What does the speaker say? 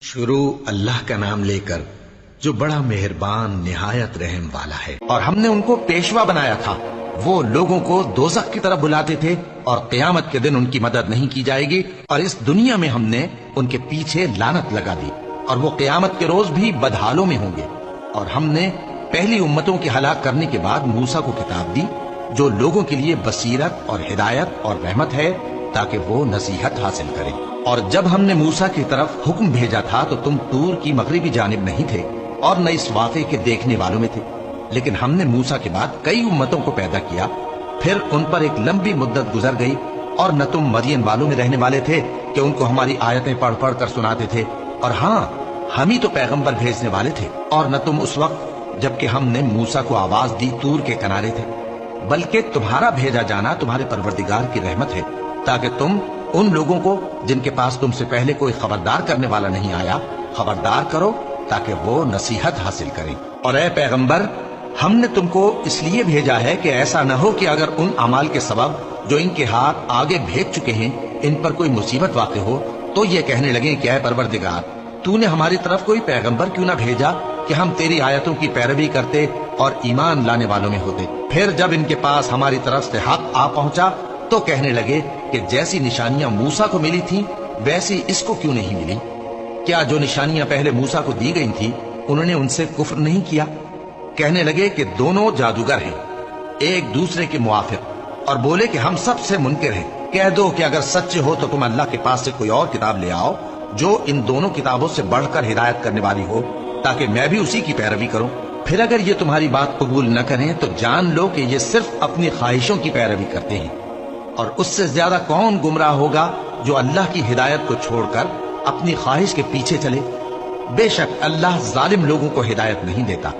شروع اللہ کا نام لے کر جو بڑا مہربان نہایت رحم والا ہے۔ اور ہم نے ان کو پیشوا بنایا تھا، وہ لوگوں کو دوزخ کی طرف بلاتے تھے اور قیامت کے دن ان کی مدد نہیں کی جائے گی، اور اس دنیا میں ہم نے ان کے پیچھے لعنت لگا دی، اور وہ قیامت کے روز بھی بدحالوں میں ہوں گے۔ اور ہم نے پہلی امتوں کے ہلاک کرنے کے بعد موسیٰ کو کتاب دی جو لوگوں کے لیے بصیرت اور ہدایت اور رحمت ہے تاکہ وہ نصیحت حاصل کریں۔ اور جب ہم نے موسیٰ کی طرف حکم بھیجا تھا تو تم طور کی مغربی جانب نہیں تھے اور نہ اس واقعے کے دیکھنے والوں میں تھے، لیکن ہم نے موسیٰ کے بعد کئی امتوں کو پیدا کیا، پھر ان پر ایک لمبی مدت گزر گئی، اور نہ تم مدین والوں میں رہنے والے تھے کہ ان کو ہماری آیتیں پڑھ پڑھ کر سناتے تھے، اور ہاں ہم ہی تو پیغمبر بھیجنے والے تھے، اور نہ تم اس وقت جبکہ ہم نے موسیٰ کو آواز دی طور کے کنارے تھے، بلکہ تمہارا بھیجا جانا تمہارے پروردگار کی رحمت ہے تاکہ تم ان لوگوں کو جن کے پاس تم سے پہلے کوئی خبردار کرنے والا نہیں آیا خبردار کرو تاکہ وہ نصیحت حاصل کریں۔ اور اے پیغمبر، ہم نے تم کو اس لیے بھیجا ہے کہ ایسا نہ ہو کہ اگر ان اعمال کے سبب جو ان کے ہاتھ آگے بھیج چکے ہیں ان پر کوئی مصیبت واقع ہو تو یہ کہنے لگیں کہ اے پروردگار، تو نے ہماری طرف کوئی پیغمبر کیوں نہ بھیجا کہ ہم تیری آیتوں کی پیروی کرتے اور ایمان لانے والوں میں ہوتے۔ پھر جب ان کے پاس ہماری طرف سے حق آ پہنچا تو کہنے لگے کہ جیسی نشانیاں موسیٰ کو ملی تھیں ویسی اس کو کیوں نہیں ملی؟ کیا جو نشانیاں پہلے موسیٰ کو دی گئی تھیں انہوں نے ان سے کفر نہیں کیا؟ کہنے لگے کہ دونوں جادوگر ہیں ایک دوسرے کے موافق، اور بولے کہ ہم سب سے منکر ہیں۔ کہہ دو کہ اگر سچے ہو تو تم اللہ کے پاس سے کوئی اور کتاب لے آؤ جو ان دونوں کتابوں سے بڑھ کر ہدایت کرنے والی ہو تاکہ میں بھی اسی کی پیروی کروں۔ پھر اگر یہ تمہاری بات قبول نہ کریں تو جان لو کہ یہ صرف اپنی خواہشوں کی پیروی کرتے ہیں، اور اس سے زیادہ کون گمراہ ہوگا جو اللہ کی ہدایت کو چھوڑ کر اپنی خواہش کے پیچھے چلے؟ بے شک اللہ ظالم لوگوں کو ہدایت نہیں دیتا۔